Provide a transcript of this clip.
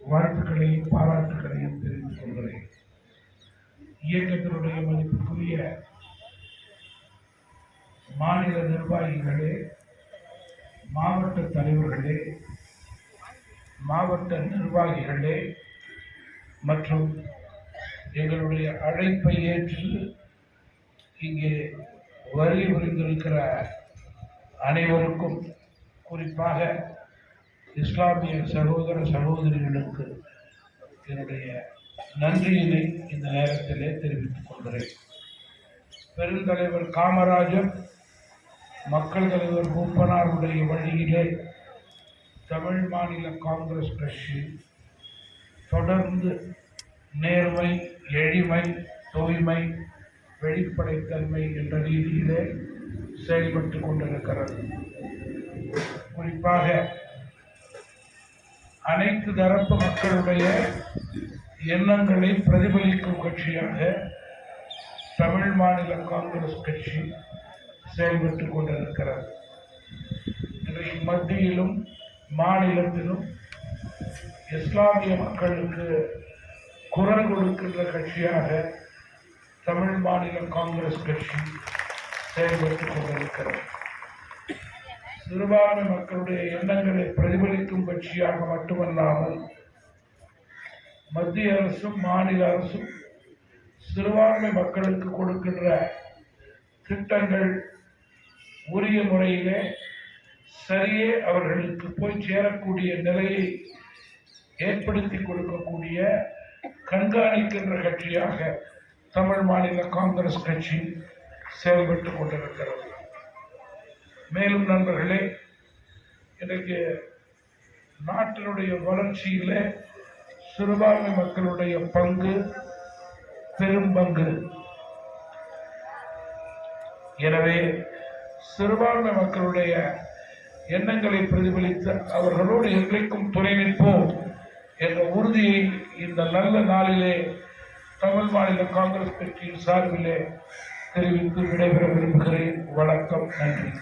வாழ்த்துக்களையும் பாராட்டுகளையும் தெரிவித்துக் கொள்கிறேன். இயக்கத்தினுடைய மதிப்புக்குரிய மாநில நிர்வாகிகளே, மாவட்ட தலைவர்களே, மாவட்ட நிர்வாகிகளே மற்றும் எங்களுடைய அழைப்பை ஏற்று இங்கே வருகை புரிந்திருக்கிற அனைவருக்கும், குறிப்பாக இஸ்லாமிய சகோதர சகோதரிகளுக்கு என்னுடைய நன்றியினை இந்த நேரத்திலே தெரிவித்துக் கொள்கிறேன். பெருந்தலைவர் காமராஜர், மக்கள் தலைவர் மூப்பனாருடைய வழியிலே தமிழ் மாநில காங்கிரஸ் கட்சி தொடர்ந்து நேர்மை, எளிமை, தூய்மை, வெளிப்படைத்தன்மை என்ற ரீதியிலே செயல்பட்டு கொண்டிருக்கிறது. குறிப்பாக அனைத்து தரப்பு மக்களுடைய எண்ணங்களை பிரதிபலிக்கும் கட்சியாக தமிழ் மாநில காங்கிரஸ் கட்சி செயல்பட்டு கொண்டிருக்கிறது. இன்றைக்கு மத்தியிலும் மாநிலத்திலும் இஸ்லாமிய மக்களுக்கு குரல் கொடுக்கின்ற கட்சியாக தமிழ் மாநில காங்கிரஸ் கட்சி செயல்பட்டு கொண்டிருக்கிறது. சிறுபான்மை மக்களுடைய எண்ணங்களை பிரதிபலிக்கும் கட்சியாக மட்டுமல்லாமல் மத்திய அரசும் மாநில அரசும் சிறுபான்மை மக்களுக்கு கொடுக்கின்ற திட்டங்கள் உரிய முறையிலே சரியே அவர்களுக்கு போய் சேரக்கூடிய நிலையை ஏற்படுத்தி கொடுக்கக்கூடிய கண்காணிக்கின்ற கட்சியாக தமிழ் மாநில காங்கிரஸ் கட்சி செயல்பட்டு கொண்டிருக்கிறது. மேலும் நண்பர்களே, இன்றைக்கு நாட்டினுடைய வளர்ச்சியில் சிறுபான்மை மக்களுடைய பங்கு பெரும் பங்கு. எனவே சிறுபான்மை மக்களுடைய எண்ணங்களை பிரதிபலித்து அவர்களோடு என்றைக்கும் துணை நிற்போம் என்ற உறுதியை இந்த நல்ல நாளிலே தமிழ் மாநில காங்கிரஸ் கட்சியின் சார்பிலே தெரிவித்து விடைபெற விரும்புகிறேன். வணக்கம், நன்றி.